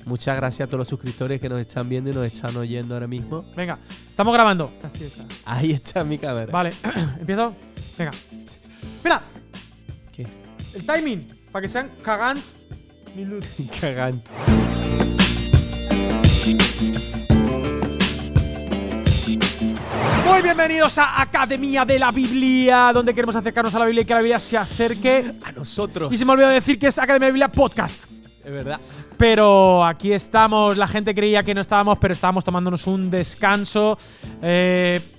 Muchas gracias a todos los suscriptores que nos están viendo y nos están oyendo ahora mismo. Venga, estamos grabando. Así está. Ahí está mi cámara. Vale, empiezo. Venga. Espera, ¿Qué? el timing, para que sean cagant minutos. Cagante. Muy bienvenidos a Academia de la Biblia, donde queremos acercarnos a la Biblia y que la Biblia se acerque A nosotros. Y se me olvidó decir que es Academia de la Biblia Podcast. Es verdad. Pero aquí estamos, la gente creía que no estábamos, pero estábamos tomándonos un descanso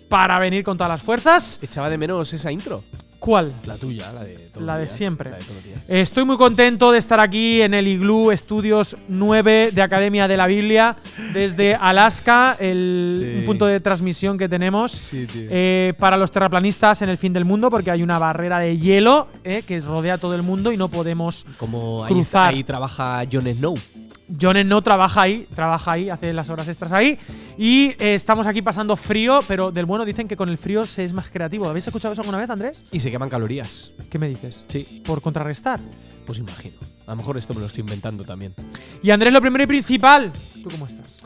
para venir con todas las fuerzas. Echaba de menos esa intro. ¿Cuál? La tuya, la de todos La los de días. siempre. La de todos los días. Estoy muy contento de estar aquí en el Igloo Estudios 9 de Academia de la Biblia, desde Alaska, un punto de transmisión que tenemos Sí, tío. para los terraplanistas en el fin del mundo, porque hay una barrera de hielo que rodea todo el mundo y no podemos Como cruzar. ahí trabaja Jon Snow. Jon Snow trabaja ahí, hace las horas extras ahí. Y estamos aquí pasando frío, pero del bueno dicen que con el frío se es más creativo. ¿Habéis escuchado eso alguna vez, Andrés? Y se queman calorías. ¿Qué me dices? Sí. Por contrarrestar. Pues imagino. A lo mejor esto me lo estoy inventando también. Y Andrés, lo primero y principal. ¿Tú cómo estás?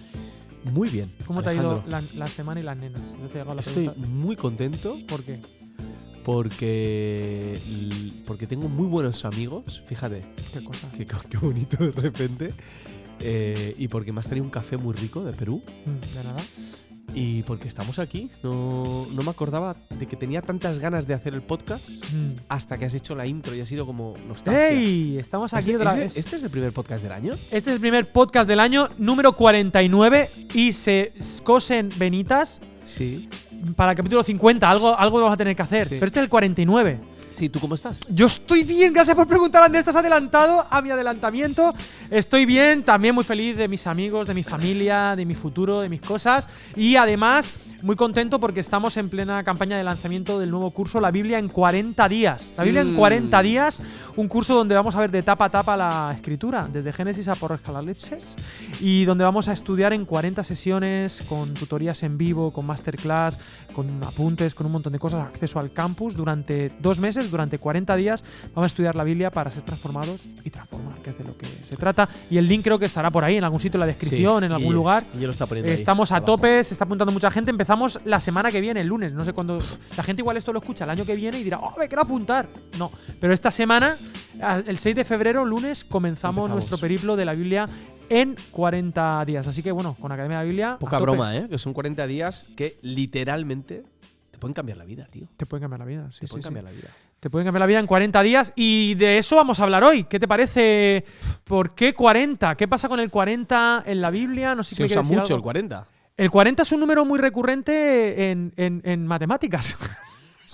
Muy bien. ¿Cómo te ha ido Alejandro. la semana y las nenas? ¿No te ha llegado la Estoy pregunta? muy contento ¿Por qué? porque tengo muy buenos amigos. Fíjate, ¿Qué cosa? qué bonito de repente. Y porque me has traído un café muy rico de Perú. De nada. Y porque estamos aquí. No me acordaba de que tenía tantas ganas de hacer el podcast hasta que has hecho la intro y ha sido como nostalgia. ¡Ey! Estamos aquí otra vez. ¿Este es el primer podcast del año? Este es el primer podcast del año, número 49. Y se cosen venitas Sí. para el capítulo 50. Algo vamos a tener que hacer. Sí. Pero este es el 49. Sí, ¿tú cómo estás? Yo estoy bien, gracias por preguntar, Andrés. Estás adelantado a mi adelantamiento. Estoy bien, también muy feliz de mis amigos, de mi familia, de mi futuro, de mis cosas. Y además, muy contento porque estamos en plena campaña de lanzamiento del nuevo curso La Biblia en 40 días. La Biblia en 40 días, un curso donde vamos a ver de tapa a tapa la escritura, desde Génesis a Apocalipsis, y donde vamos a estudiar en 40 sesiones, con tutorías en vivo, con masterclass, con apuntes, con un montón de cosas, acceso al campus durante 2 meses. Durante 40 días vamos a estudiar la Biblia para ser transformados y transformar, que es de lo que se trata. Y el link creo que estará por ahí, en algún sitio en la descripción, Sí, en algún lugar. Y yo lo está poniendo ahí, Estamos a abajo. tope, se está apuntando mucha gente. Empezamos la semana que viene, el lunes. No sé cuándo. La gente igual esto lo escucha el año que viene y dirá, ¡oh, me quiero apuntar! No, pero esta semana, el 6 de febrero, lunes, comenzamos nuestro periplo de la Biblia en 40 días. Así que bueno, con Academia de la Biblia. Poca a tope. broma, ¿eh? Que son 40 días que literalmente te pueden cambiar la vida, tío. Te pueden cambiar la vida, sí, Te sí, pueden sí. cambiar la vida. Te pueden cambiar la vida en 40 días y de eso vamos a hablar hoy. ¿Qué te parece? ¿Por qué 40? ¿Qué pasa con el 40 en la Biblia? No sé si Se me usa quieres decir mucho algo. el 40. El 40 es un número muy recurrente en matemáticas.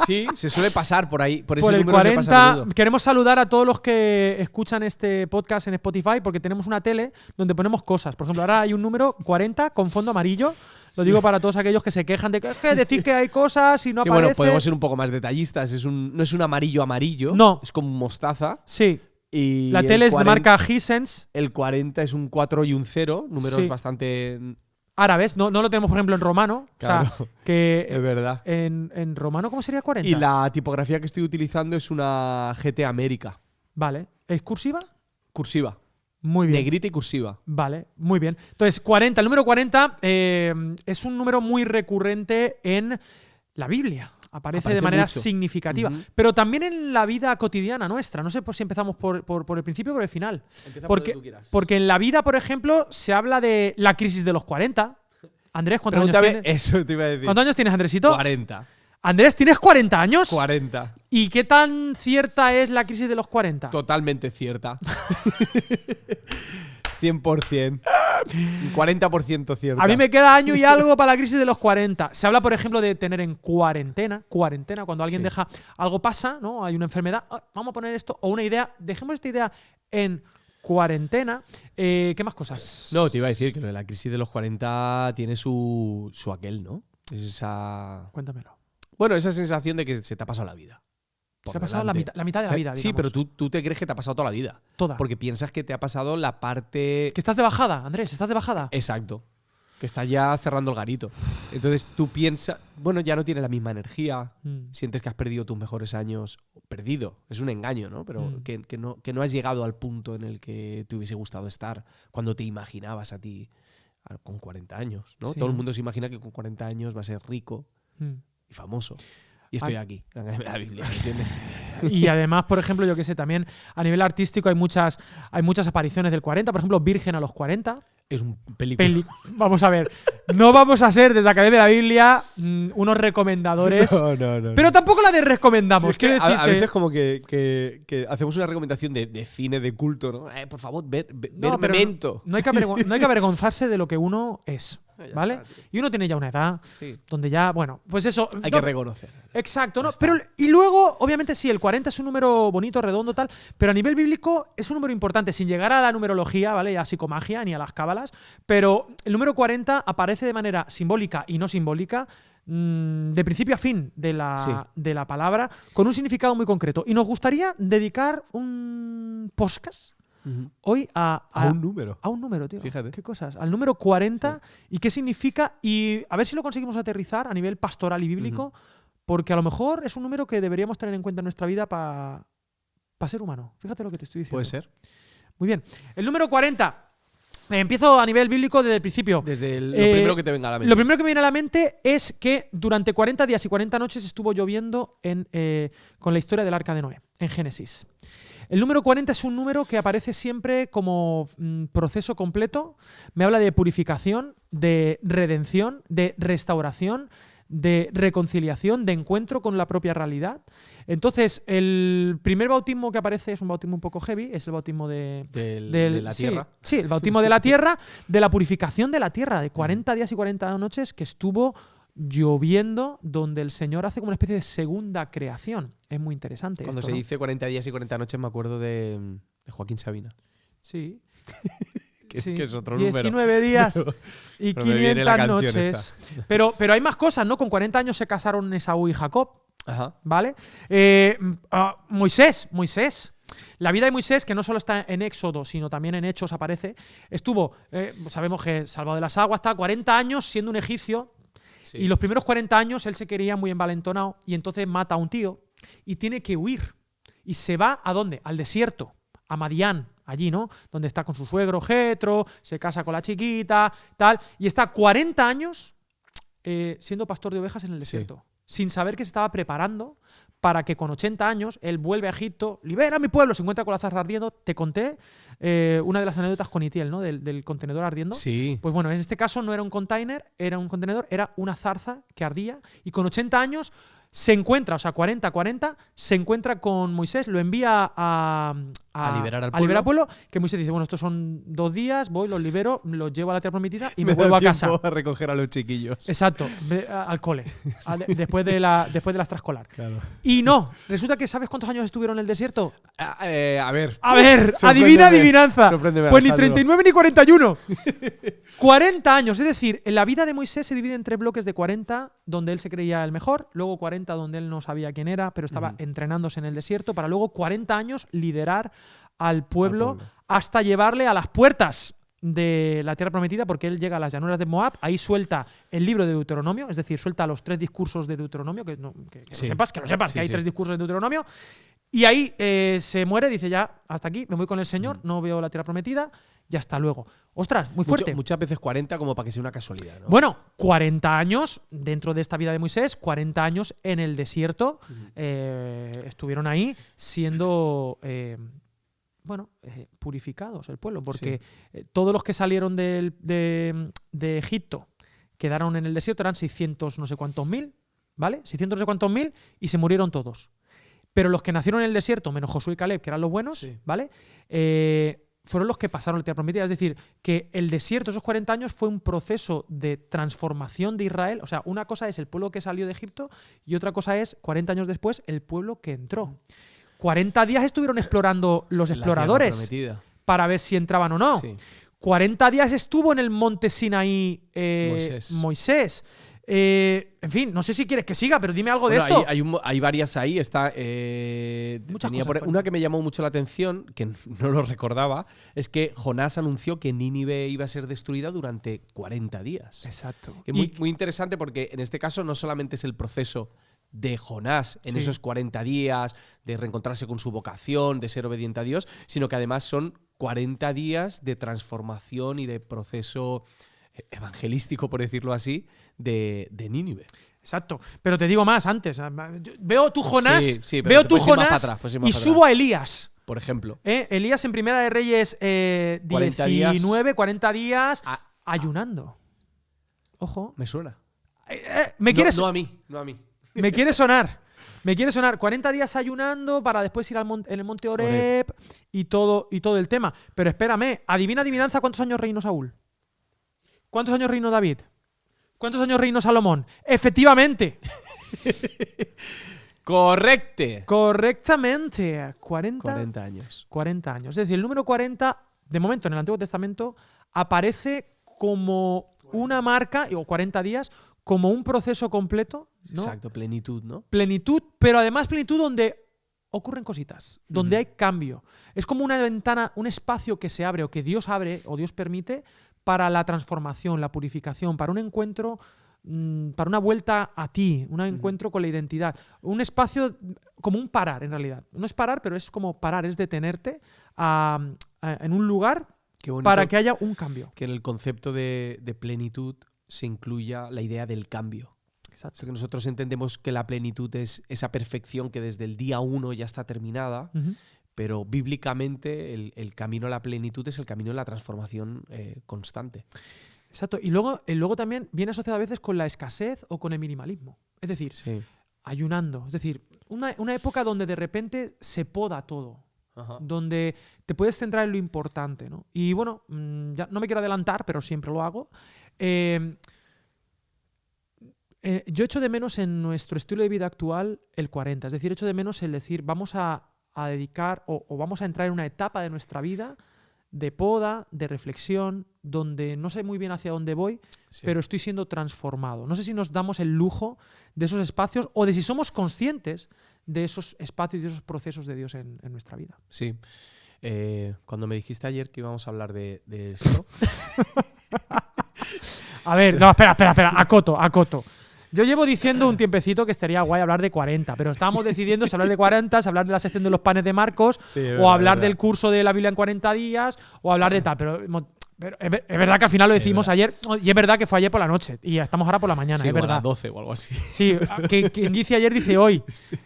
Sí, se suele pasar por ahí. Por ese Por el número se pasa a 40, menudo. queremos saludar a todos los que escuchan este podcast en Spotify porque tenemos una tele donde ponemos cosas. Por ejemplo, ahora hay un número 40 con fondo amarillo. Lo digo para todos aquellos que se quejan de que decir que hay cosas y no Sí, aparece. bueno, podemos ser un poco más detallistas. No es un amarillo amarillo. No. Es como un mostaza. Sí, Y la el tele es de 40 marca Hisense. El 40 es un 4 y un 0. Números Sí. bastante. Árabes, no lo tenemos por ejemplo en romano. Claro. O sea, que Es verdad. en romano, ¿cómo sería 40? Y la tipografía que estoy utilizando es una GT América. Vale. ¿Es cursiva? Cursiva. Muy bien. Negrita y cursiva. Vale, muy bien. Entonces, 40, el número 40 es un número muy recurrente en la Biblia. Aparece de manera mucho. significativa. Ujú. Pero también en la vida cotidiana nuestra. No sé si empezamos por el principio o por el final. Empieza por donde Porque, tú quieras. porque en la vida, por ejemplo, se habla de la crisis de los 40. Andrés, ¿cuántos años Pregúntame, tienes? eso te iba a decir. ¿Cuántos años tienes, Andresito? 40. Andrés, ¿tienes 40 años? 40. ¿Y qué tan cierta es la crisis de los 40? Totalmente cierta. 100%. 40% cierta. A mí me queda año y algo para la crisis de los 40. Se habla, por ejemplo, de tener en cuarentena, cuando alguien Sí. deja, algo pasa, ¿no? Hay una enfermedad, vamos a poner esto, o una idea, dejemos esta idea en cuarentena. ¿Qué más cosas? No, te iba a decir que lo de la crisis de los 40 tiene su aquel, ¿no? Es esa. Cuéntamelo. Bueno, esa sensación de que se te ha pasado la vida. por Se ha pasado delante. la mitad de la vida, Sí, digamos. pero tú te crees que te ha pasado toda la vida. Toda. Porque piensas que te ha pasado la parte. Que estás de bajada, Andrés, estás de bajada. Exacto. Que está ya cerrando el garito. Entonces tú piensas, bueno, ya no tiene la misma energía, sientes que has perdido tus mejores años. Perdido, es un engaño, ¿no? Pero que no has llegado al punto en el que te hubiese gustado estar cuando te imaginabas a ti con 40 años, ¿no? Sí. Todo el mundo se imagina que con 40 años va a ser rico y famoso. Y estoy aquí, en la Biblia, ¿entiendes? Y además, por ejemplo, yo qué sé, también a nivel artístico hay muchas apariciones del 40. Por ejemplo, Virgen a los 40. Es un película. Vamos a ver, no vamos a ser desde Academia de la Biblia unos recomendadores. No. Pero tampoco la desrecomendamos. Sí, es que Quiero a decirte- veces como que hacemos una recomendación de cine, de culto, ¿no? Por favor, ver No, pero Memento. no hay que avergonzarse de lo que uno es, Ya ¿vale? está, tío. Y uno tiene ya una edad Sí. donde ya, bueno, pues eso. Hay no- que reconocer. Exacto, ¿no? Ya está. Pero, y luego, obviamente, sí, el 40 es un número bonito, redondo, tal, pero a nivel bíblico es un número importante, sin llegar a la numerología, ¿vale? Y a psicomagia ni a las cábalas, pero el número 40 aparece de manera simbólica y no simbólica, de principio a fin de la palabra, con un significado muy concreto. Y nos gustaría dedicar un podcast hoy a un número. a un número, tío. Fíjate. ¿Qué cosas? Al número 40 y qué significa. Y a ver si lo conseguimos aterrizar a nivel pastoral y bíblico, porque a lo mejor es un número que deberíamos tener en cuenta en nuestra vida para ser humano. Fíjate lo que te estoy diciendo. Puede ser. Muy bien. El número 40. Empiezo a nivel bíblico desde el principio. Desde lo primero que te venga a la mente. Lo primero que me viene a la mente es que durante 40 días y 40 noches estuvo lloviendo con la historia del Arca de Noé, en Génesis. El número 40 es un número que aparece siempre como proceso completo. Me habla de purificación, de redención, de restauración, de reconciliación, de encuentro con la propia realidad. Entonces, el primer bautismo que aparece es un bautismo un poco heavy, es el bautismo de la tierra. Sí, el bautismo de la tierra, de la purificación de la tierra, de 40 días y 40 noches que estuvo lloviendo, donde el Señor hace como una especie de segunda creación. Es muy interesante. Cuando esto, se ¿no? dice 40 días y 40 noches me acuerdo de Joaquín Sabina. Sí. Que Sí, es otro 19 número. días y pero me viene la 500 canción noches. Pero hay más cosas, ¿no? Con 40 años se casaron Esaú y Jacob, Ajá. ¿vale? Moisés. La vida de Moisés, que no solo está en Éxodo, sino también en Hechos aparece, estuvo, sabemos que salvado de las aguas, está 40 años siendo un egipcio. Sí. Y los primeros 40 años él se quería muy envalentonado y entonces mata a un tío y tiene que huir. Y se va ¿a dónde? Al desierto, a Madián, allí, ¿no? Donde está con su suegro Jetro, se casa con la chiquita, tal. Y está 40 años siendo pastor de ovejas en el desierto, sin saber que se estaba preparando para que con 80 años él vuelve a Egipto, libera a mi pueblo, se encuentra con la zarza ardiendo. Te conté una de las anécdotas con Itiel, ¿no? Del contenedor ardiendo. Sí. Pues bueno, en este caso no era un container, era un contenedor, era una zarza que ardía y con 80 años se encuentra, o sea, 40, se encuentra con Moisés, lo envía a liberar al al pueblo, que Moisés dice, bueno, estos son 2 días, voy, los libero, los llevo a la tierra prometida y me da vuelvo a casa. tiempo a recoger a los chiquillos. Exacto, al cole, después de la extraescolar. Claro. Y no, resulta que ¿sabes cuántos años estuvieron en el desierto? A ver. A ver, Sorpréndeme, adivina adivinanza. sorpréndeme, Pues ni Alejandro. 39 ni 41. 40 años. Es decir, en la vida de Moisés se divide en 3 bloques de 40, donde él se creía el mejor, luego 40 donde él no sabía quién era, pero estaba entrenándose en el desierto, para luego 40 años liderar al pueblo hasta llevarle a las puertas de la tierra prometida, porque él llega a las llanuras de Moab, ahí suelta el libro de Deuteronomio, es decir, suelta los 3 discursos de Deuteronomio, que lo sepas, que hay 3 discursos de Deuteronomio, y ahí se muere, dice ya, hasta aquí, me voy con el Señor, no veo la tierra prometida, y hasta luego. Ostras, muy fuerte. Muchas veces 40 como para que sea una casualidad, ¿no? Bueno, 40 años dentro de esta vida de Moisés, 40 años en el desierto, estuvieron ahí siendo purificados el pueblo, porque todos los que salieron de Egipto quedaron en el desierto, eran 600 no sé cuántos mil, ¿vale? 600 no sé cuántos mil y se murieron todos. Pero los que nacieron en el desierto, menos Josué y Caleb, que eran los buenos, ¿vale? Fueron los que pasaron la tierra prometida. Es decir, que el desierto, esos 40 años, fue un proceso de transformación de Israel. O sea, una cosa es el pueblo que salió de Egipto y otra cosa es, 40 años después, el pueblo que entró. 40 días estuvieron explorando los exploradores para ver si entraban o no. Sí. 40 días estuvo en el monte Sinaí Moisés. En fin, no sé si quieres que siga, pero dime algo de esto. Hay varias ahí. Está, una que me llamó mucho la atención, que no lo recordaba, es que Jonás anunció que Nínive iba a ser destruida durante 40 días. Exacto. Que muy interesante porque en este caso no solamente es el proceso de Jonás en esos 40 días, de reencontrarse con su vocación, de ser obediente a Dios, sino que además son 40 días de transformación y de proceso evangelístico, por decirlo así, de Nínive. Exacto. Pero te digo más antes. Veo tu Jonás, y subo a Elías. Por ejemplo. Elías en Primera de Reyes 40 días ayunando. Ojo. Me suena. ¿Me quieres? No a mí. Me quiere sonar. 40 días ayunando para después ir en el monte Oreb y todo el tema. Pero espérame, adivinanza, ¿cuántos años reinó Saúl? ¿Cuántos años reinó David? ¿Cuántos años reinó Salomón? Efectivamente. Correctamente. 40 años. 40 años. Es decir, el número 40, de momento en el Antiguo Testamento, aparece como una marca, o 40 días, como un proceso completo, ¿no? Exacto, plenitud, ¿no? Plenitud, pero además plenitud donde ocurren cositas, donde hay cambio. Es como una ventana, un espacio que se abre o que Dios abre o Dios permite para la transformación, la purificación, para un encuentro, para una vuelta a ti, un encuentro con la identidad. Un espacio como un parar, en realidad. No es parar, pero es como parar, es detenerte en un lugar para que haya un cambio. Que en el concepto de plenitud se incluya la idea del cambio. Exacto. O sea, que nosotros entendemos que la plenitud es esa perfección que desde el día 1 ya está terminada, pero bíblicamente el camino a la plenitud es el camino de la transformación constante. Exacto. Y luego también viene asociado a veces con la escasez o con el minimalismo. Es decir, ayunando. Es decir, una época donde de repente se poda todo. Ajá. Donde te puedes centrar en lo importante, ¿no? Y bueno, ya no me quiero adelantar, pero siempre lo hago. Yo echo de menos en nuestro estilo de vida actual el 40. Es decir, echo de menos el decir vamos a dedicar o vamos a entrar en una etapa de nuestra vida de poda, de reflexión, donde no sé muy bien hacia dónde voy, pero estoy siendo transformado. No sé si nos damos el lujo de esos espacios o de si somos conscientes de esos espacios y de esos procesos de Dios en nuestra vida. Sí. Cuando me dijiste ayer que íbamos a hablar de esto... A ver, no, espera, acoto. Yo llevo diciendo un tiempecito que estaría guay hablar de 40, pero estábamos decidiendo si hablar de 40, si hablar de la sección de los panes de Marcos, o hablar del curso de la Biblia en 40 días, o hablar de tal. Pero es verdad que al final lo decimos ayer, y es verdad que fue ayer por la noche, y estamos ahora por la mañana, sí, es verdad. A las 12 o algo así. Sí, quien dice ayer dice hoy. Sí.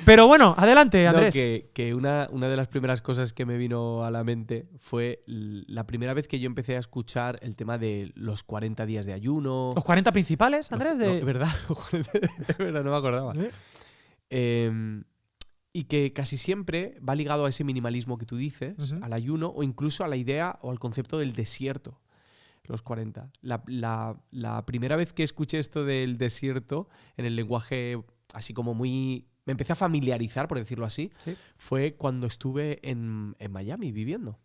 Pero bueno, adelante, Andrés. No, que una de las primeras cosas que me vino a la mente fue la primera vez que yo empecé a escuchar el tema de los 40 días de ayuno. ¿Los 40 principales, Andrés? No, es verdad, no me acordaba. Y que casi siempre va ligado a ese minimalismo que tú dices, al ayuno, o incluso a la idea o al concepto del desierto. Los 40. La primera vez que escuché esto del desierto en el lenguaje así como muy... Me empecé a familiarizar, por decirlo así, fue cuando estuve en Miami viviendo.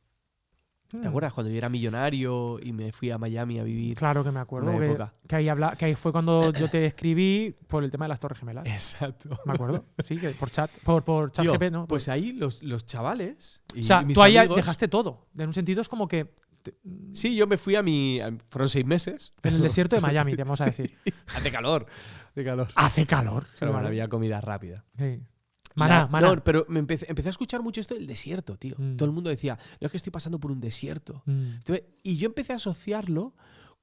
¿Te acuerdas? Cuando yo era millonario y me fui a Miami a vivir. Claro que me acuerdo. Que ahí fue cuando yo te escribí por el tema de las Torres Gemelas. Exacto. Me acuerdo. Sí, que por chat GP, ¿no? Pues ahí los chavales. O sea, mis tú ahí amigos, dejaste todo. En un sentido es como que. Sí, yo me fui fueron 6 meses. En el desierto de Miami, te vamos a decir. Hace calor. Hace calor. Pero bueno, había comida rápida. Sí. Maná. No, pero empecé a escuchar mucho esto del desierto, tío. Todo el mundo decía, no, es que estoy pasando por un desierto. Entonces, y yo empecé a asociarlo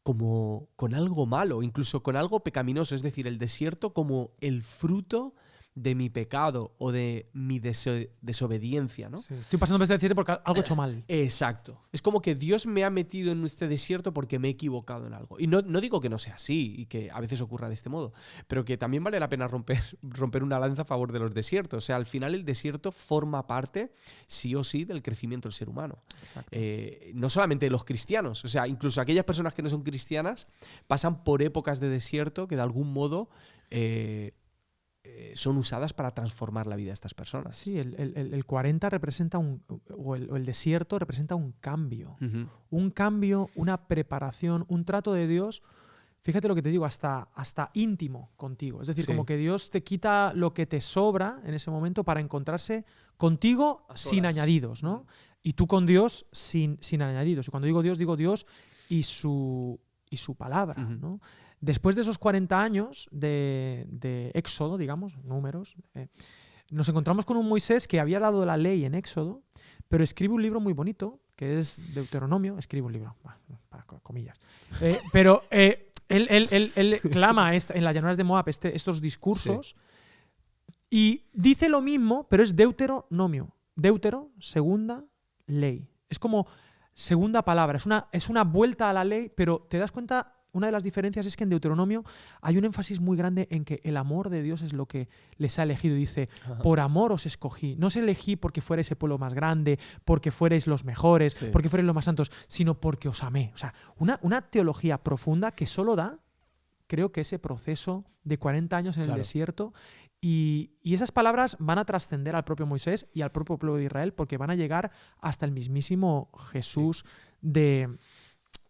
como con algo malo, incluso con algo pecaminoso. Es decir, el desierto como el fruto de mi pecado o de mi desobediencia, ¿no? Sí. Estoy pasando por este desierto porque algo he hecho mal. Exacto. Es como que Dios me ha metido en este desierto porque me he equivocado en algo. Y no digo que no sea así y que a veces ocurra de este modo, pero que también vale la pena romper una lanza a favor de los desiertos. O sea, al final el desierto forma parte, sí o sí, del crecimiento del ser humano. No solamente de los cristianos. O sea, incluso aquellas personas que no son cristianas pasan por épocas de desierto que de algún modo... son usadas para transformar la vida de estas personas. Sí, el 40 representa o el desierto representa un cambio. Un cambio, una preparación, un trato de Dios fíjate lo que te digo, hasta íntimo contigo. Es decir, Sí. como que Dios te quita lo que te sobra en ese momento para encontrarse contigo sin añadidos, ¿no? Y tú con Dios sin añadidos. Y cuando digo Dios y su palabra, ¿no? Después de esos 40 años de Éxodo, digamos, números, nos encontramos con un Moisés que había dado la ley en Éxodo, pero escribe un libro muy bonito, que es Deuteronomio. Escribe un libro, para comillas. Pero él clama en las llanuras de Moab estos discursos, y dice lo mismo, pero es Deuteronomio. Deutero, segunda ley. Es como segunda palabra. Es una vuelta a la ley, pero te das cuenta. Una de las diferencias es que en Deuteronomio hay un énfasis muy grande en que el amor de Dios es lo que les ha elegido. Dice, por amor os escogí. No os elegí porque fuerais el pueblo más grande, porque fuerais los mejores, porque fuerais los más santos, sino porque os amé. O sea, una teología profunda que solo da, creo que ese proceso de 40 años en el desierto. Y esas palabras van a trascender al propio Moisés y al propio pueblo de Israel, porque van a llegar hasta el mismísimo Jesús de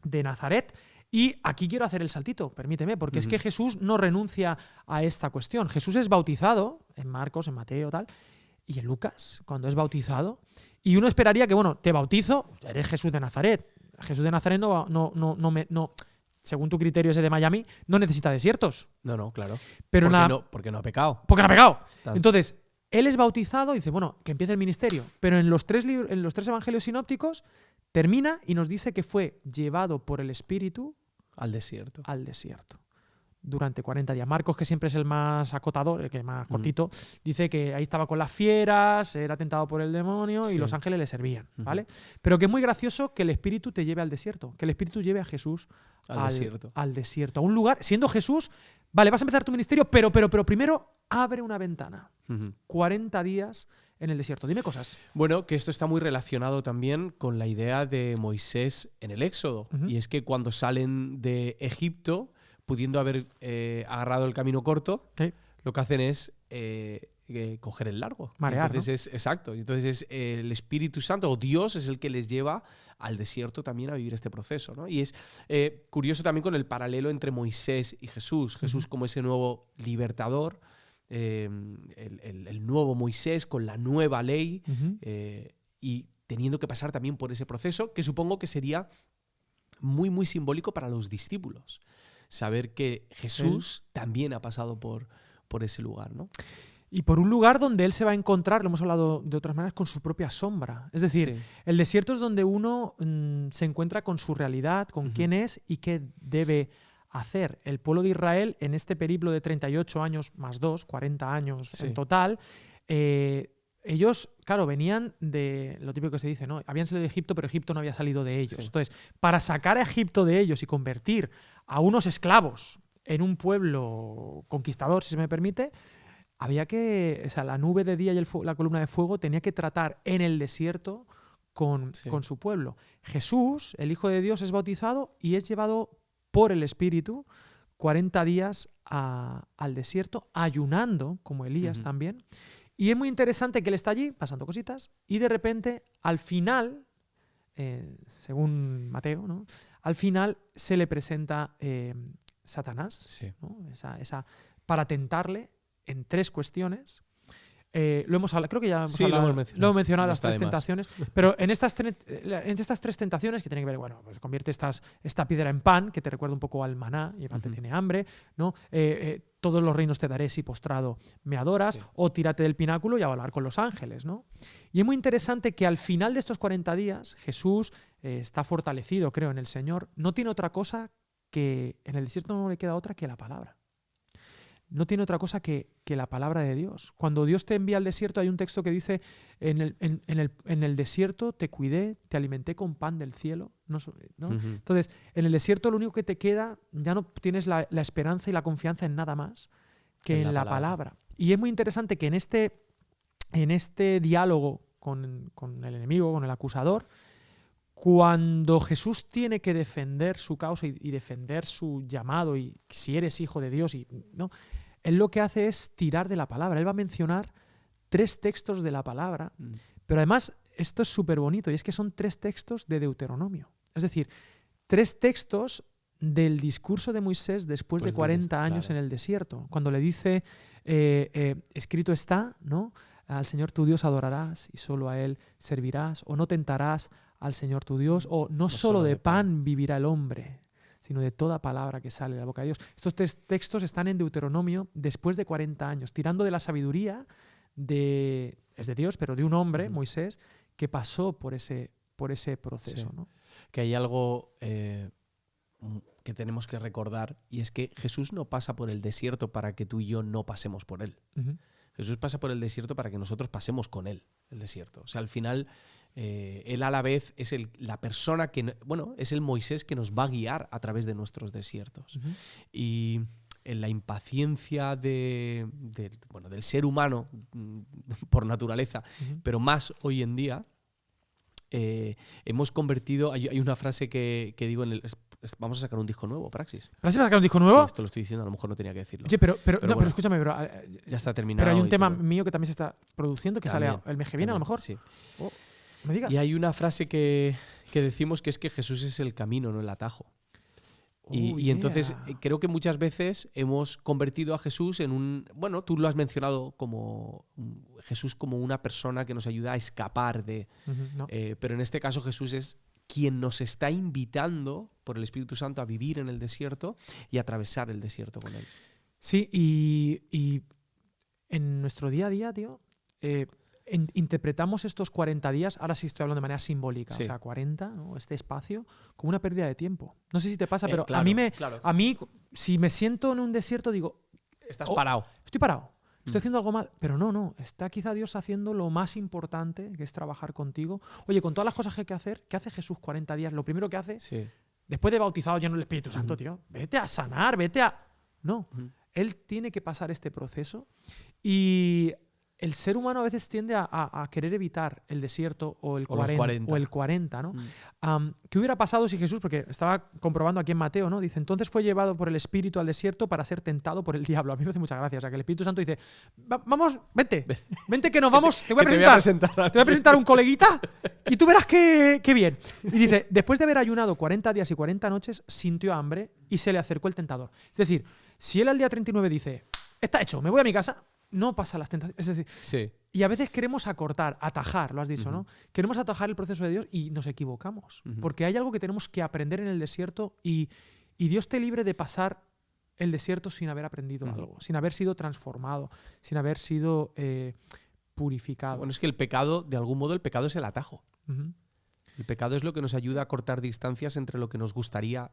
Nazaret. Y aquí quiero hacer el saltito, permíteme, porque es que Jesús no renuncia a esta cuestión. Jesús es bautizado en Marcos, en Mateo, tal, y en Lucas, cuando es bautizado. Y uno esperaría que, bueno, te bautizo, eres Jesús de Nazaret. Jesús de Nazaret no, según tu criterio ese de Miami, no necesita desiertos. No, claro. Pero porque no ha pecado. Porque no ha pecado. Entonces, él es bautizado y dice, bueno, que empiece el ministerio. Pero en los tres evangelios sinópticos termina y nos dice que fue llevado por el Espíritu al desierto. Durante 40 días. Marcos, que siempre es el más acotador, el que más cortito, dice que ahí estaba con las fieras, era tentado por el demonio y los ángeles le servían, ¿vale? Pero que es muy gracioso que el Espíritu te lleve al desierto, que el Espíritu lleve a Jesús al desierto, a un lugar, siendo Jesús, vale, vas a empezar tu ministerio, pero primero abre una ventana. 40 días en el desierto. Dime cosas. Bueno, que esto está muy relacionado también con la idea de Moisés en el Éxodo. Y es que cuando salen de Egipto, pudiendo haber agarrado el camino corto, lo que hacen es coger el largo. Marear, entonces exacto. Entonces es el Espíritu Santo o Dios es el que les lleva al desierto también a vivir este proceso, ¿no? Y es curioso también con el paralelo entre Moisés y Jesús. Jesús como ese nuevo libertador, el nuevo Moisés con la nueva ley, y teniendo que pasar también por ese proceso que supongo que sería muy, muy simbólico para los discípulos. Saber que Jesús también ha pasado por ese lugar, ¿no? Y por un lugar donde él se va a encontrar, lo hemos hablado de otras maneras, con su propia sombra. Es decir, el desierto es donde uno se encuentra con su realidad, con quién es y qué debe hacer. El pueblo de Israel, en este periplo de 38 años más 2, 40 años en total, ellos, claro, venían de lo típico que se dice, ¿no? Habían salido de Egipto, pero Egipto no había salido de ellos. Entonces, para sacar a Egipto de ellos y convertir a unos esclavos en un pueblo conquistador, si se me permite, había que, o sea, la nube de día y la columna de fuego tenía que tratar en el desierto con su pueblo. Jesús, el Hijo de Dios, es bautizado y es llevado por el Espíritu 40 días al desierto, ayunando, como Elías también. Y es muy interesante que él está allí, pasando cositas, y de repente, al final, según Mateo, ¿no? Al final se le presenta Satanás, ¿no? Para tentarle en 3 cuestiones. Lo hemos hablado, creo que ya lo hemos mencionado las 3 tentaciones, pero en estas 3 tentaciones que tienen que ver, bueno, pues convierte esta piedra en pan, que te recuerda un poco al maná, y aparte tiene hambre, ¿no? Todos los reinos te daré si postrado me adoras, o tírate del pináculo y a volar con los ángeles, ¿no? Y es muy interesante que al final de estos 40 días Jesús está fortalecido, creo, en el Señor. No tiene otra cosa que, en el desierto no le queda otra que la palabra. No tiene otra cosa que la palabra de Dios. Cuando Dios te envía al desierto, hay un texto que dice, en el desierto te cuidé, te alimenté con pan del cielo. ¿No? Entonces, en el desierto lo único que te queda, ya no tienes la esperanza y la confianza en nada más que en la palabra. Y es muy interesante que en este diálogo con el enemigo, con el acusador, cuando Jesús tiene que defender su causa y defender su llamado, y si eres hijo de Dios, ¿no? Él lo que hace es tirar de la palabra. Él va a mencionar 3 textos de la palabra, pero además esto es súper bonito, y es que son 3 textos de Deuteronomio. Es decir, 3 textos del discurso de Moisés después de 40 años en el desierto, cuando le dice, escrito está, ¿no? Al Señor tu Dios adorarás y solo a Él servirás, o no tentarás al Señor tu Dios, o no solo de pan vivirá el hombre, sino de toda palabra que sale de la boca de Dios. Estos tres textos están en Deuteronomio después de 40 años, tirando de la sabiduría es de Dios, pero de un hombre, Moisés, que pasó por ese proceso. Sí. ¿No? Que hay algo que tenemos que recordar, y es que Jesús no pasa por el desierto para que tú y yo no pasemos por él. Uh-huh. Jesús pasa por el desierto para que nosotros pasemos con él el desierto. O sea, al final, él a la vez es la persona que, bueno, es el Moisés que nos va a guiar a través de nuestros desiertos. Uh-huh. Y en la impaciencia del ser humano por naturaleza, uh-huh, pero más hoy en día, hemos convertido. Hay una frase que digo vamos a sacar un disco nuevo, Praxis. ¿Praxis va a sacar un disco nuevo? Sí, esto lo estoy diciendo, a lo mejor no tenía que decirlo. Oye, pero bueno, escúchame, ya está terminado. Pero hay un tema todo. mío que también se está produciendo, que También, sale el mes que viene, a lo mejor. Sí. Oh, ¿me digas? Y hay una frase que decimos, que es que Jesús es el camino, no el atajo. Y entonces creo que muchas veces hemos convertido a Jesús en un... Bueno, tú lo has mencionado como Jesús como una persona que nos ayuda a escapar de... Uh-huh, no. Pero en este caso Jesús es quien nos está invitando por el Espíritu Santo a vivir en el desierto y a atravesar el desierto con él. Sí, y en nuestro día a día, tío, interpretamos estos 40 días, ahora sí estoy hablando de manera simbólica, Sí. o sea, 40, ¿no? Este espacio, como una pérdida de tiempo. No sé si te pasa, pero Claro, claro. a mí, si me siento en un desierto, digo... Estás parado. Estoy parado. Estoy haciendo algo mal, pero no. Está quizá Dios haciendo lo más importante, que es trabajar contigo. Oye, con todas las cosas que hay que hacer, ¿qué hace Jesús 40 días? Lo primero que hace, Sí. después de bautizado lleno del Espíritu Santo, tío, vete a sanar, vete a... No, Él tiene que pasar este proceso y el ser humano a veces tiende a querer evitar el desierto o el 40, ¿no? ¿Qué hubiera pasado si Jesús, porque estaba comprobando aquí en Mateo, ¿no? Dice, entonces fue llevado por el Espíritu al desierto para ser tentado por el diablo. A mí me hace mucha gracia. O sea, que el Espíritu Santo dice, vamos, vente que nos vamos, te voy a presentar un coleguita y tú verás qué bien. Y dice, después de haber ayunado 40 días y 40 noches, sintió hambre y se le acercó el tentador. Es decir, si él al día 39 dice, está hecho, me voy a mi casa, no pasa las tentaciones. Es decir, Sí. y a veces queremos atajar, lo has dicho, ¿no? Queremos atajar el proceso de Dios y nos equivocamos. Porque hay algo que tenemos que aprender en el desierto y Dios te libre de pasar el desierto sin haber aprendido algo, sin haber sido transformado, sin haber sido purificado. Bueno, es que el pecado, de algún modo, el pecado es el atajo. Uh-huh. El pecado es lo que nos ayuda a cortar distancias entre lo que nos gustaría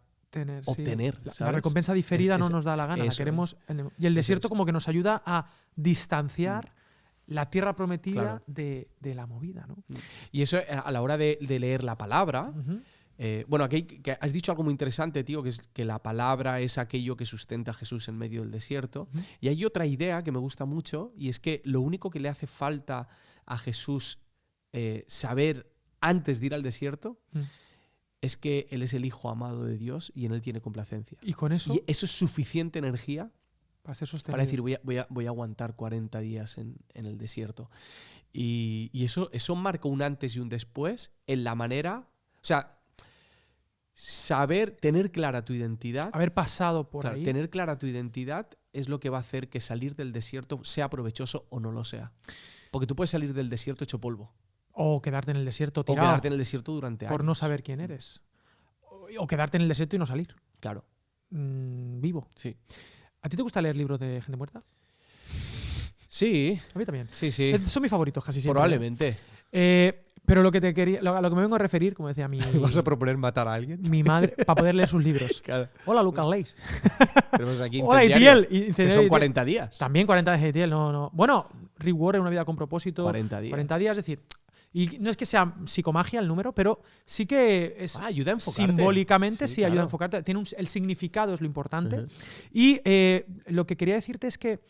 obtener. Sí. La recompensa diferida no nos da la gana. La eso queremos y el desierto como que nos ayuda a distanciar la tierra prometida de la movida, ¿no? Y eso a la hora de leer la palabra. Bueno, aquí que has dicho algo muy interesante, tío, que es que la palabra es aquello que sustenta a Jesús en medio del desierto. Y hay otra idea que me gusta mucho, y es que lo único que le hace falta a Jesús saber antes de ir al desierto es que Él es el Hijo amado de Dios y en Él tiene complacencia. Y con eso... Y eso es suficiente energía para ser sostenido. para decir, voy a aguantar 40 días en el desierto. Y eso marca un antes y un después en la manera... O sea, tener clara tu identidad... Haber pasado por ahí. Tener clara tu identidad es lo que va a hacer que salir del desierto sea provechoso o no lo sea. Porque tú puedes salir del desierto hecho polvo. O quedarte en el desierto tirado. O quedarte en el desierto durante años. Por no saber quién eres. O quedarte en el desierto y no salir. Claro. Vivo. Sí. ¿A ti te gusta leer libros de gente muerta? Sí. A mí también. Sí. Son mis favoritos casi siempre. Probablemente. Pero lo que te quería, a lo que me vengo a referir, como decía mi... ¿Vas a proponer matar a alguien? Mi madre, para poder leer sus libros. Claro. Hola, Lucas Leis. Tenemos aquí Hola, Incendiario, Itiel. que son 40 días. También 40 días de Itiel, no. Bueno, Rick Warren, Una vida con propósito. 40 días. 40 días, es decir... Y no es que sea psicomagia el número, pero sí que es ayuda a enfocarte. Simbólicamente sí, claro. ayuda a enfocarte. El significado es lo importante. Y lo que quería decirte es que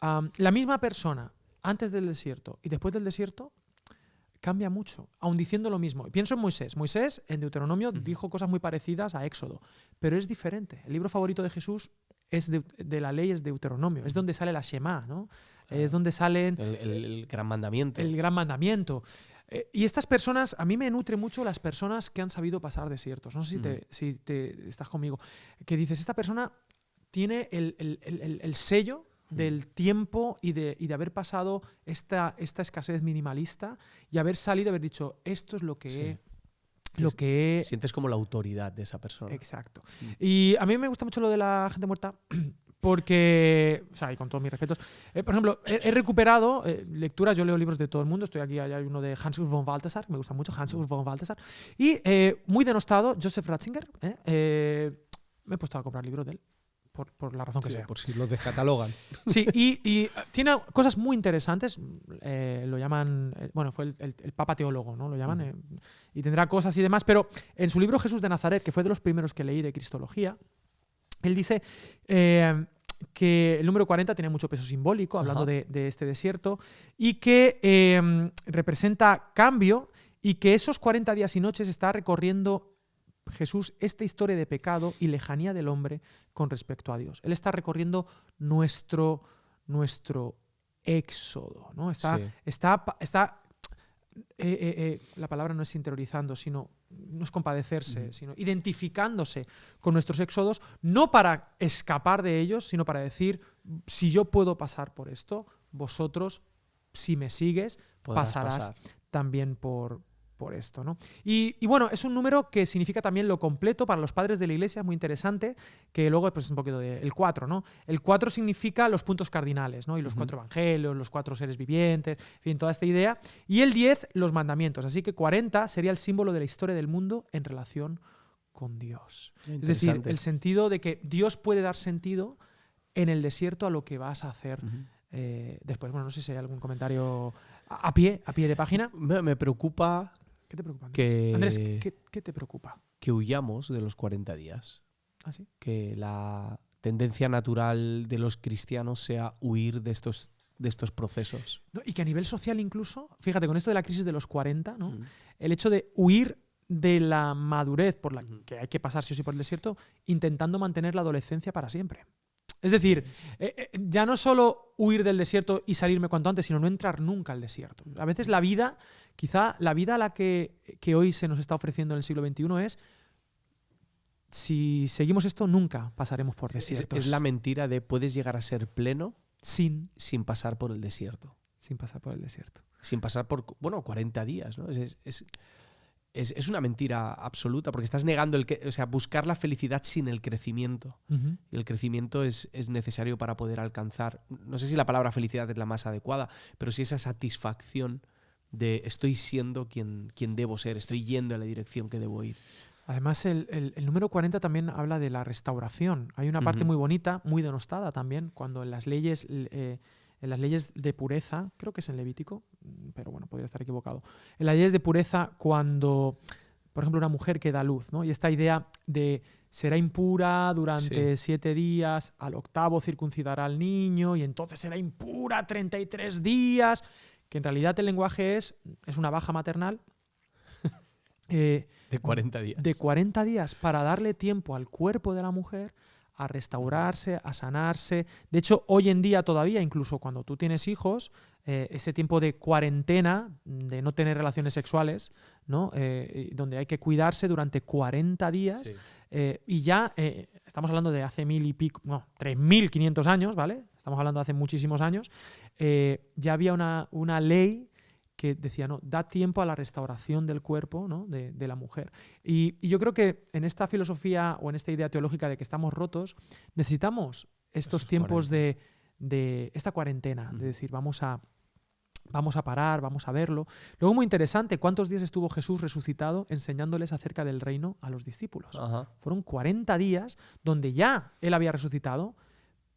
la misma persona antes del desierto y después del desierto cambia mucho, aun diciendo lo mismo. Pienso en Moisés. Moisés en Deuteronomio dijo cosas muy parecidas a Éxodo, pero es diferente. El libro favorito de Jesús es de la ley, es Deuteronomio. Es donde sale la Shema, ¿no? Es donde salen... El gran mandamiento. El gran mandamiento. Y estas personas, a mí me nutre mucho las personas que han sabido pasar desiertos. No sé si te estás conmigo. Que dices, esta persona tiene el sello del tiempo y de haber pasado esta escasez minimalista y haber salido y haber dicho, esto es lo que he... Sientes como la autoridad de esa persona. Exacto. Y a mí me gusta mucho lo de la gente muerta porque, o sea, y con todos mis respetos, por ejemplo, he recuperado lecturas, yo leo libros de todo el mundo, estoy aquí, hay uno de Hans Urs von Balthasar, me gusta mucho Hans Urs von Balthasar, y muy denostado, Joseph Ratzinger, me he puesto a comprar libros de él. Por la razón que sea. Por si los descatalogan. Sí, y tiene cosas muy interesantes. Lo llaman. Bueno, fue el Papa Teólogo, ¿no? Lo llaman. Y tendrá cosas y demás. Pero en su libro Jesús de Nazaret, que fue de los primeros que leí de Cristología, él dice que el número 40 tiene mucho peso simbólico, hablando de este desierto, y que representa cambio, y que esos 40 días y noches está recorriendo Jesús esta historia de pecado y lejanía del hombre con respecto a Dios. Él está recorriendo nuestro éxodo, ¿no? La palabra no es interiorizando, sino no es compadecerse, sino identificándose con nuestros éxodos, no para escapar de ellos, sino para decir, si yo puedo pasar por esto, vosotros, si me sigues, pasarás también por esto, ¿no? Y bueno, es un número que significa también lo completo para los padres de la Iglesia, muy interesante, que luego pues, es un poquito el 4, ¿no? El 4 significa los puntos cardinales, ¿no? Y los 4 evangelios, los 4 seres vivientes, en fin, toda esta idea. Y el 10, los mandamientos. Así que 40 sería el símbolo de la historia del mundo en relación con Dios. Es decir, el sentido de que Dios puede dar sentido en el desierto a lo que vas a hacer después. Bueno, no sé si hay algún comentario a pie de página. Me preocupa... ¿Qué te preocupa? Andrés, ¿qué te preocupa? Que huyamos de los 40 días. ¿Ah, sí? Que la tendencia natural de los cristianos sea huir de estos procesos. No, y que a nivel social incluso, fíjate, con esto de la crisis de los 40, ¿no? El hecho de huir de la madurez por la que hay que pasar sí o sí por el desierto, intentando mantener la adolescencia para siempre. Es decir, ya no solo huir del desierto y salirme cuanto antes, sino no entrar nunca al desierto. A veces la vida, quizá la vida a la que hoy se nos está ofreciendo en el siglo XXI es, si seguimos esto, nunca pasaremos por desiertos. Es la mentira de puedes llegar a ser pleno sin pasar por el desierto. Sin pasar por el desierto. Sin pasar por, 40 días, ¿no? Es una mentira absoluta, porque estás negando buscar la felicidad sin el crecimiento. Y el crecimiento es necesario para poder alcanzar, no sé si la palabra felicidad es la más adecuada, pero sí esa satisfacción de estoy siendo quien debo ser, estoy yendo en la dirección que debo ir. Además, el número 40 también habla de la restauración. Hay una parte muy bonita, muy denostada también, cuando en las leyes de pureza, creo que es en Levítico, pero bueno, podría estar equivocado. En las leyes de pureza, cuando, por ejemplo, una mujer que da luz, ¿no? Y esta idea de será impura durante 7 días, al 8º circuncidará al niño y entonces será impura 33 días, que en realidad el lenguaje es una baja maternal. De 40 días. De 40 días para darle tiempo al cuerpo de la mujer a restaurarse, a sanarse. De hecho, hoy en día todavía, incluso cuando tú tienes hijos, ese tiempo de cuarentena, de no tener relaciones sexuales, ¿no? Donde hay que cuidarse durante 40 días, y ya estamos hablando de hace 3.500 años, ¿vale? Estamos hablando de hace muchísimos años. Ya había una ley que decía, no, da tiempo a la restauración del cuerpo, ¿no? de la mujer. Y yo creo que en esta filosofía o en esta idea teológica de que estamos rotos, necesitamos estos tiempos de esta cuarentena, de decir, vamos a parar, vamos a verlo. Luego, muy interesante, ¿cuántos días estuvo Jesús resucitado enseñándoles acerca del reino a los discípulos? Fueron 40 días donde ya él había resucitado,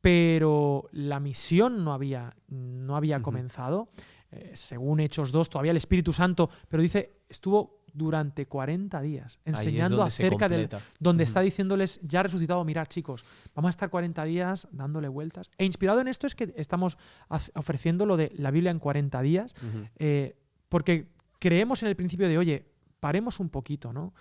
pero la misión no había comenzado. Según Hechos 2, todavía el Espíritu Santo, pero dice, estuvo durante 40 días enseñando acerca del donde está diciéndoles, ya resucitado, mirad chicos, vamos a estar 40 días dándole vueltas. E inspirado en esto es que estamos ofreciendo lo de la Biblia en 40 días, porque creemos en el principio de, oye, paremos un poquito, ¿no?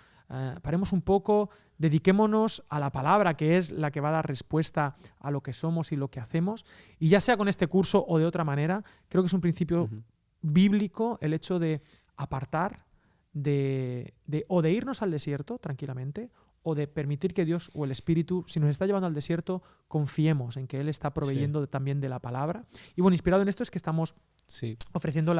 Paremos un poco, dediquémonos a la palabra, que es la que va a dar respuesta a lo que somos y lo que hacemos. Y ya sea con este curso o de otra manera, creo que es un principio bíblico el hecho de apartar o de irnos al desierto tranquilamente, o de permitir que Dios o el Espíritu, si nos está llevando al desierto, confiemos en que Él está proveyendo también de la palabra. Y bueno, inspirado en esto es que estamos ofreciendo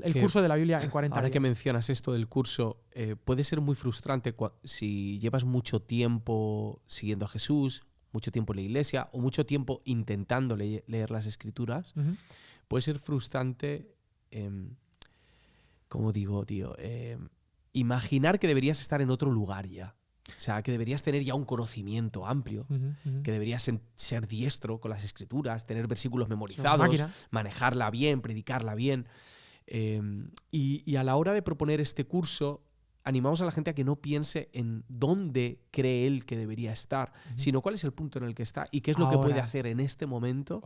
el curso de la Biblia en 40 días. Ahora que mencionas esto del curso, puede ser muy frustrante si llevas mucho tiempo siguiendo a Jesús, mucho tiempo en la iglesia o mucho tiempo intentando leer las Escrituras. Puede ser frustrante, como digo, tío, imaginar que deberías estar en otro lugar ya. O sea, que deberías tener ya un conocimiento amplio, que deberías ser diestro con las Escrituras, tener versículos memorizados, manejarla bien, predicarla bien. Y a la hora de proponer este curso, animamos a la gente a que no piense en dónde cree él que debería estar, sino cuál es el punto en el que está y qué es lo que puede hacer en este momento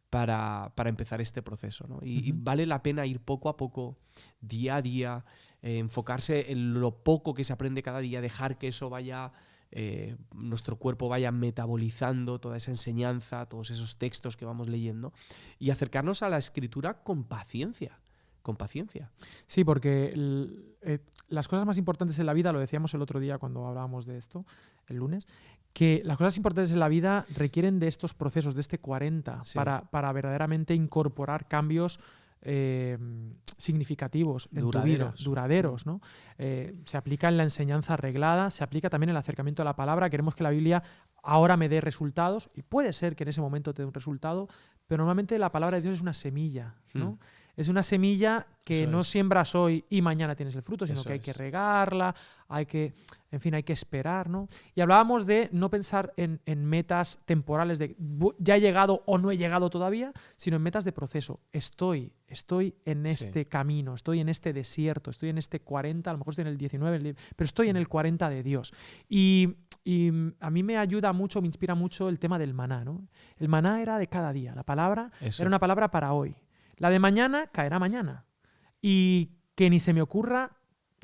para empezar este proceso, ¿no? Y vale la pena ir poco a poco, día a día, enfocarse en lo poco que se aprende cada día, dejar que eso vaya, nuestro cuerpo vaya metabolizando toda esa enseñanza, todos esos textos que vamos leyendo, y acercarnos a la Escritura con paciencia. Con paciencia. Sí, porque las cosas más importantes en la vida, lo decíamos el otro día cuando hablábamos de esto, el lunes, que las cosas importantes en la vida requieren de estos procesos, de este 40, para verdaderamente incorporar cambios significativos en tu vida, duraderos, ¿no? Se aplica en la enseñanza arreglada, se aplica también en el acercamiento a la palabra. Queremos que la Biblia ahora me dé resultados, y puede ser que en ese momento te dé un resultado, pero normalmente la palabra de Dios es una semilla, ¿no? Es una semilla que no siembras hoy y mañana tienes el fruto, sino que hay que regarla, hay que esperar, ¿no? Y hablábamos de no pensar en metas temporales de ya he llegado o no he llegado todavía, sino en metas de proceso. Estoy en este camino, estoy en este desierto, estoy en este 40, a lo mejor estoy en el 19, pero estoy en el 40 de Dios. Y a mí me ayuda mucho, me inspira mucho el tema del maná, ¿no? El maná era de cada día, la palabra era una palabra para hoy. La de mañana caerá mañana. Y que ni se me ocurra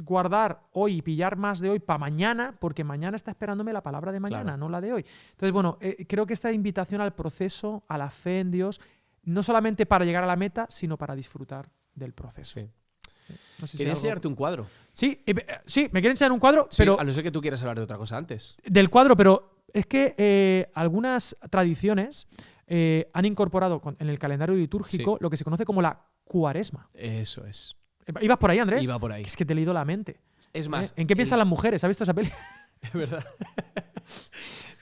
guardar hoy y pillar más de hoy para mañana, porque mañana está esperándome la palabra de mañana, no la de hoy. Entonces, bueno, creo que esta invitación al proceso, a la fe en Dios, no solamente para llegar a la meta, sino para disfrutar del proceso. No sé ¿Quería enseñarte un cuadro? Sí, me quieren enseñar un cuadro, pero... A no ser que tú quieras hablar de otra cosa antes. Del cuadro, pero es que algunas tradiciones han incorporado en el calendario litúrgico lo que se conoce como la Cuaresma. Eso es. ¿Ibas por ahí, Andrés? Iba por ahí. Es que te he leído la mente. Es más... ¿En qué piensan las mujeres? ¿Has visto esa peli? Es verdad.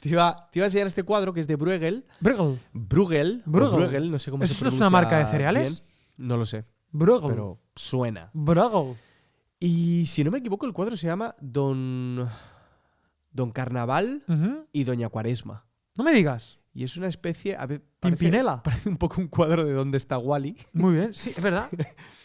Te iba a enseñar este cuadro que es de Bruegel. Bruegel, no sé cómo se pronuncia. ¿Eso es una marca de cereales? Bien. No lo sé. Bruegel. Pero suena. Bruegel. Y si no me equivoco, el cuadro se llama Don Carnaval y Doña Cuaresma. No me digas. Y es una especie... Pimpinela. Parece un poco un cuadro de ¿Dónde está Wally? Muy bien, sí, es verdad.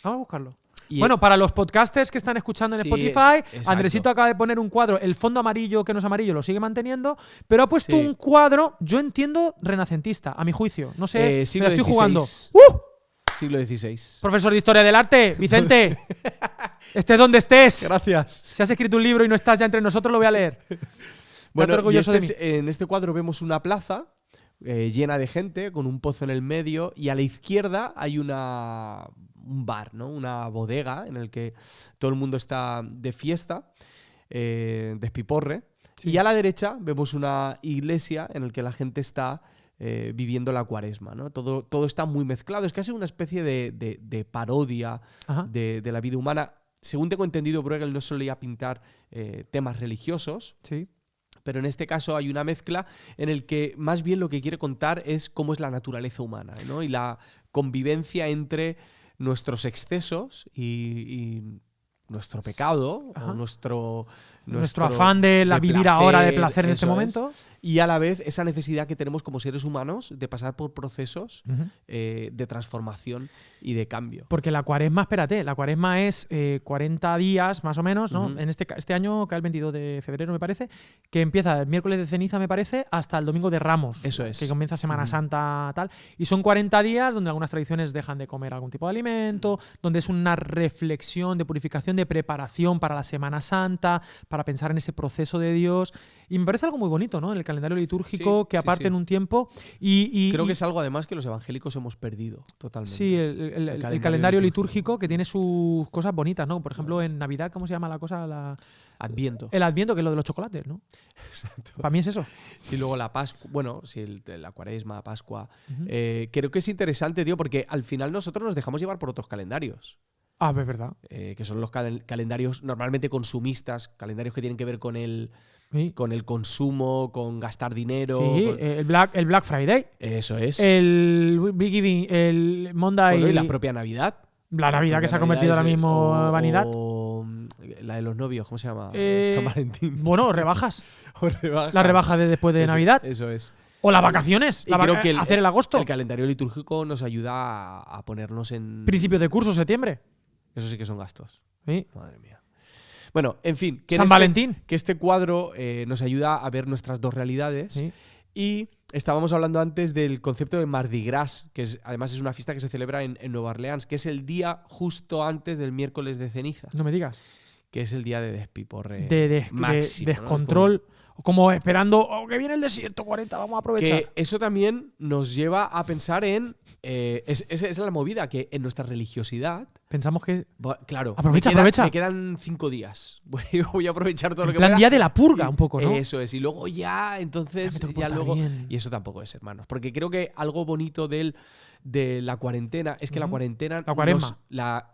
Vamos a buscarlo. Bueno, para los podcasters que están escuchando en Spotify, Andresito acaba de poner un cuadro. El fondo amarillo, que no es amarillo, lo sigue manteniendo, pero ha puesto un cuadro, yo entiendo, renacentista, a mi juicio. No sé, me la estoy jugando. Siglo XVI. Profesor de Historia del Arte, Vicente. Estés donde estés. Gracias. Si has escrito un libro y no estás ya entre nosotros, lo voy a leer. Bueno, orgulloso de mí. En este cuadro vemos una plaza llena de gente, con un pozo en el medio, y a la izquierda hay un bar, ¿no? Una bodega en el que todo el mundo está de fiesta, despiporre. Y a la derecha vemos una iglesia en la que la gente está viviendo la Cuaresma, ¿no? Todo está muy mezclado. Es casi una especie de parodia de la vida humana. Según tengo entendido, Bruegel no solía pintar temas religiosos. Sí. Pero en este caso hay una mezcla en el que más bien lo que quiere contar es cómo es la naturaleza humana, ¿no? Y la convivencia entre nuestros excesos y nuestro pecado, o nuestro afán de vivir placer, ahora de placer en este momento. Y a la vez esa necesidad que tenemos como seres humanos de pasar por procesos de transformación y de cambio. Porque la Cuaresma, espérate, la Cuaresma es 40 días más o menos, ¿no? En este año cae el 22 de febrero, me parece, que empieza el miércoles de ceniza, me parece, hasta el domingo de Ramos. Eso es. Que comienza Semana Santa, tal. Y son 40 días donde algunas tradiciones dejan de comer algún tipo de alimento, donde es una reflexión de purificación, de preparación para la Semana Santa, para pensar en ese proceso de Dios. Y me parece algo muy bonito, ¿no? En el calendario litúrgico, que aparten un tiempo. Creo que es algo, además, que los evangélicos hemos perdido totalmente. Sí, el calendario litúrgico, que tiene sus cosas bonitas, ¿no? Por ejemplo, en Navidad, ¿cómo se llama la cosa? Adviento. El Adviento, que es lo de los chocolates, ¿no? Exacto. Para mí es eso. Sí, luego la Pascua, bueno, sí, la Cuaresma, Pascua. Creo que es interesante, tío, porque al final nosotros nos dejamos llevar por otros calendarios. Ah, es verdad. Que son los calendarios normalmente consumistas, calendarios que tienen que ver con el consumo, con gastar dinero. Sí, el Black Friday. Eso es. El Big Giving, el Monday. Bueno, y la propia Navidad. La Navidad que se ha convertido ahora mismo en vanidad. O la de los novios, ¿cómo se llama? San Valentín. Bueno, rebajas. O rebajas. La rebaja de después de Navidad. Eso es. O las vacaciones. Y creo que hacer el agosto. El calendario litúrgico nos ayuda a ponernos en… Principio de curso, septiembre. Eso sí que son gastos. Sí. Madre mía. Bueno, en fin. San Valentín. Que este cuadro nos ayuda a ver nuestras dos realidades. Sí. Y estábamos hablando antes del concepto de Mardi Gras, que además es una fiesta que se celebra en Nueva Orleans, que es el día justo antes del miércoles de ceniza. No me digas. Que es el día de despiporre máximo, de descontrol. ¿No? Como esperando, que viene el desierto 40, vamos a aprovechar. Que eso también nos lleva a pensar en… esa es la movida, que en nuestra religiosidad… Pensamos que… Claro. Aprovecha. Me quedan 5 días. Voy a aprovechar todo lo que pueda. En plan día de la purga, un poco, ¿no? Eso es. Y luego entonces… Ya luego… Bien. Y eso tampoco es, hermanos. Porque creo que algo bonito de la cuarentena es que la cuarentena… La cuaresma. La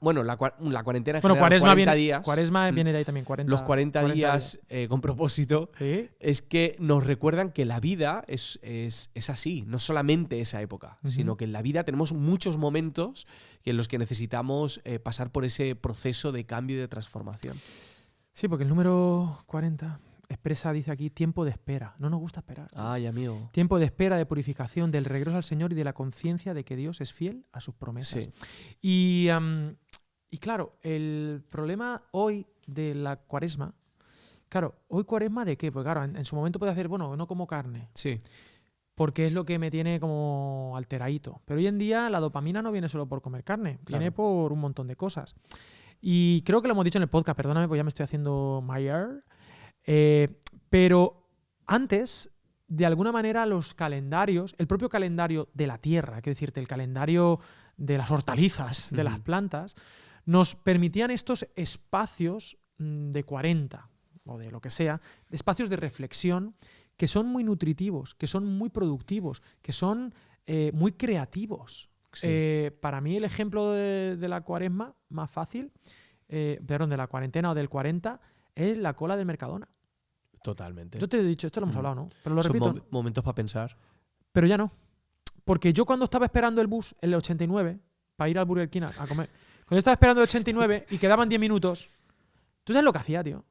cuarentena en general, Cuaresma 40 días. Cuaresma viene de ahí también, 40. Los 40 días con propósito. ¿Sí? Es que nos recuerdan que la vida es así. No solamente esa época, sino que en la vida tenemos muchos momentos en los que necesitamos pasar por ese proceso de cambio y de transformación. Sí, porque el número 40 expresa, dice aquí, tiempo de espera. No nos gusta esperar. Ay, amigo. Tiempo de espera, de purificación, del regreso al Señor y de la conciencia de que Dios es fiel a sus promesas. Sí. Y claro, el problema hoy de la cuaresma, claro, ¿hoy cuaresma de qué? Pues claro, en su momento puede hacer, bueno, no como carne. Sí. Porque es lo que me tiene como alteradito. Pero hoy en día la dopamina no viene solo por comer carne, viene por un montón de cosas. Y creo que lo hemos dicho en el podcast, perdóname, pues ya me estoy haciendo mayor. Pero antes, de alguna manera, los calendarios, el propio calendario de la tierra, quiero decirte, el calendario de las hortalizas, de las plantas, nos permitían estos espacios de 40 o de lo que sea, espacios de reflexión que son muy nutritivos, que son muy productivos, que son muy creativos. Sí. Para mí el ejemplo de la cuaresma más fácil, perdón, de la cuarentena o del 40, es la cola del Mercadona. Totalmente. Yo te he dicho, esto lo hemos hablado, ¿no? Pero lo Son repito. Momentos para pensar. Pero ya no. Porque yo cuando estaba esperando el bus, el 89, para ir al Burger King a comer, cuando yo estaba esperando el 89 y quedaban 10 minutos, ¿tú sabes lo que hacía, tío?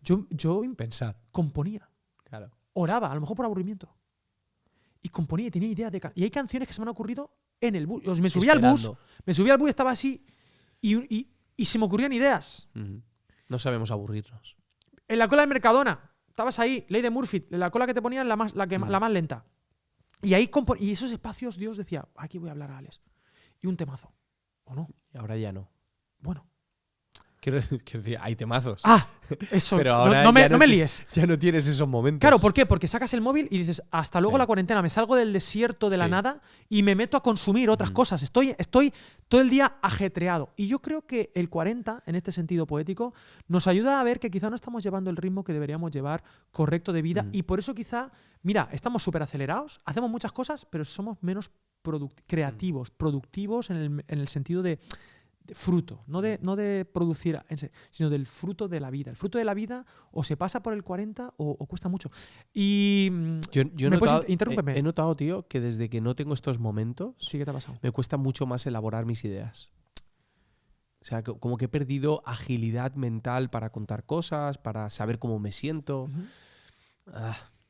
Yo pensar. Componía. Claro. Oraba, a lo mejor por aburrimiento. Y componía y tenía ideas de… Y hay canciones que se me han ocurrido en el bus. Me subía al bus y estaba así y se me ocurrían ideas. No sabemos aburrirnos. En la cola del Mercadona, estabas ahí, Ley de Murphy, la cola que te ponían la más lenta. Y ahí y esos espacios, Dios decía, aquí voy a hablar a Alex. Y un temazo. ¿O no? Y ahora ya no. Bueno. Quiero decir, hay temazos. Ah, eso. Pero ahora no me líes. Ya no tienes esos momentos. Claro, ¿por qué? Porque sacas el móvil y dices, hasta luego la cuarentena, me salgo del desierto de la nada y me meto a consumir otras cosas. Estoy todo el día ajetreado. Y yo creo que el 40, en este sentido poético, nos ayuda a ver que quizá no estamos llevando el ritmo que deberíamos llevar correcto de vida. Y por eso quizá, mira, estamos súper acelerados, hacemos muchas cosas, pero somos menos creativos, productivos en el sentido de fruto, no de producir, sino del fruto de la vida. El fruto de la vida o se pasa por el 40 o cuesta mucho. Y yo he notado, tío, que desde que no tengo estos momentos, sí, ¿qué te ha pasado? Me cuesta mucho más elaborar mis ideas. O sea, como que he perdido agilidad mental para contar cosas, para saber cómo me siento.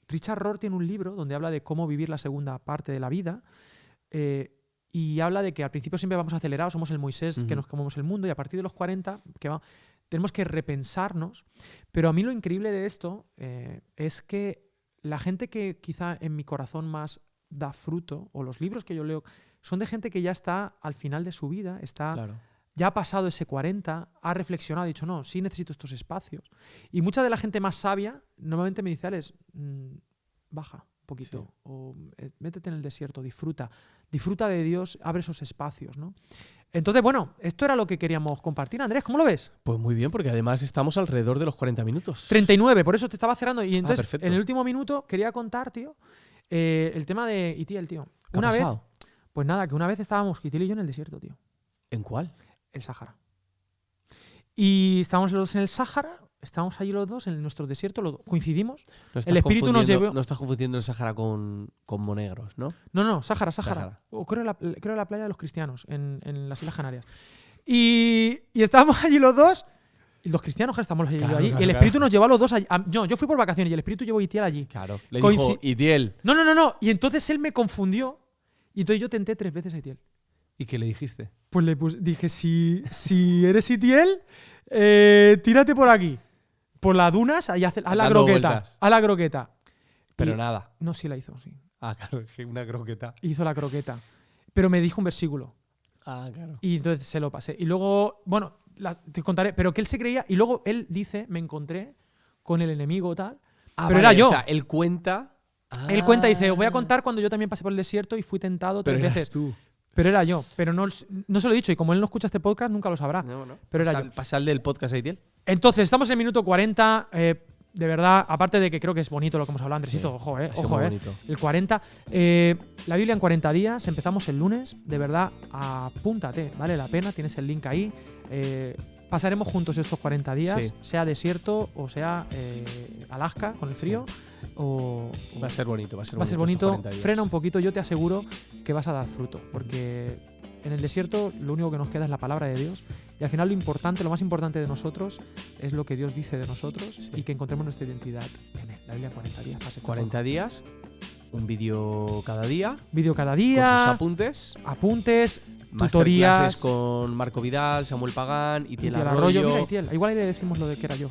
Richard Rohr tiene un libro donde habla de cómo vivir la segunda parte de la vida. Y habla de que al principio siempre vamos acelerados, somos el Moisés que nos comemos el mundo, y a partir de los 40 tenemos que repensarnos. Pero a mí lo increíble de esto es que la gente que quizá en mi corazón más da fruto, o los libros que yo leo, son de gente que ya está al final de su vida, está ya ha pasado ese 40, ha reflexionado, ha dicho, no, sí necesito estos espacios. Y mucha de la gente más sabia normalmente me dice, Alex, baja un poquito, Sí. o métete en el desierto, disfruta de Dios, abre esos espacios, ¿no? Entonces, bueno, esto era lo que queríamos compartir. Andrés, ¿cómo lo ves? Pues muy bien, porque además estamos alrededor de los 40 minutos. 39, por eso te estaba cerrando. Y entonces, perfecto. en el último minuto, quería contar, tío, el tema de Itiel, tío. ¿Qué ha pasado? Pues nada, que una vez estábamos Itiel y yo en el desierto, tío. ¿En cuál? El Sáhara. Y estábamos los dos en el Sáhara, estábamos allí los dos en nuestro desierto, coincidimos. No estás El espíritu nos confundiendo- llevó. No estás confundiendo el Sáhara con Monegros, ¿no? No, Sáhara. Sáhara. O creo la playa de los cristianos, en las Islas Canarias. Y estábamos allí los dos, y los cristianos que estamos allí. Claro, allí, claro, y el claro. espíritu nos llevó a los dos allí. No, yo fui por vacaciones y el espíritu llevó a Itiel allí. Claro. Le Coinci- dijo, Itiel. No. Y entonces él me confundió. Y entonces yo tenté 3 veces a Itiel. ¿Y qué le dijiste? Pues dije, si eres Itiel, tírate por aquí. Por las dunas, ahí haz la Dando croqueta. vueltas. Haz la croqueta. Pero Y- nada. No, sí la hizo, sí. Ah, claro, que una croqueta. Hizo la croqueta. Pero me dijo un versículo. Ah, claro. Y entonces se lo pasé. Y luego, bueno, te contaré, pero que él se creía. Y luego él dice, me encontré con el enemigo tal. Ah, pero vale, era yo. O sea, él cuenta. Él cuenta, dice, os voy a contar cuando yo también pasé por el desierto y fui tentado 3 Pero eras veces. tú. Pero era yo. Pero no se lo he dicho. Y como él no escucha este podcast, nunca lo sabrá. No. Pero era yo. Pasal del podcast a Itiel. Entonces, estamos en el minuto 40. De verdad, aparte de que creo que es bonito lo que hemos hablado, Andresito, Sí, ojo, ha sido ojo, muy bonito. el 40. La Biblia en 40 días, empezamos el lunes, de verdad, apúntate, vale la pena, tienes el link ahí. Pasaremos juntos estos 40 días, Sí. sea desierto o sea Alaska con el frío. O Va a ser bonito, va a ser va a ser bonito estos bonito. 40 días. Frena un poquito, yo te aseguro que vas a dar fruto, porque en el desierto lo único que nos queda es la palabra de Dios. Y al final lo más importante de nosotros es lo que Dios dice de nosotros y que encontremos nuestra identidad en él. La Biblia en 40 días. Pase 40 días, un vídeo cada día, Vídeo cada con sus día, apuntes, apuntes, masterclasses tutorías. con Marco Vidal, Samuel Pagán, Itiel Itiel Arroyo, Mira, Itiel, igual ahí le decimos lo de que era yo.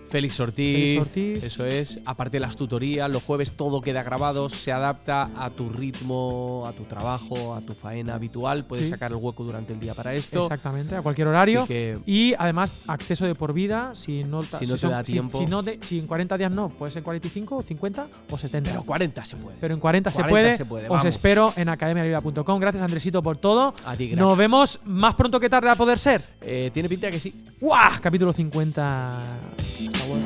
Félix Ortiz, Félix Ortiz. eso es. Aparte de las tutorías, los jueves todo queda grabado, se adapta a tu ritmo, a tu trabajo, a tu faena habitual. Puedes Sí. sacar el hueco durante el día para esto. Exactamente, a cualquier horario. Así que Y además, acceso de por vida. Si no Si no te da tiempo. Si en 40 días no, puede ser 45, 50 o 70. pero 40 se puede. Pero en 40 se 40 puede. se puede, Os vamos. espero en academialibra.com. Gracias, Andresito, por todo. A ti, crack. Nos vemos más pronto que tarde a poder ser. Tiene pinta que sí. ¡Guau! Capítulo 50. Hasta luego.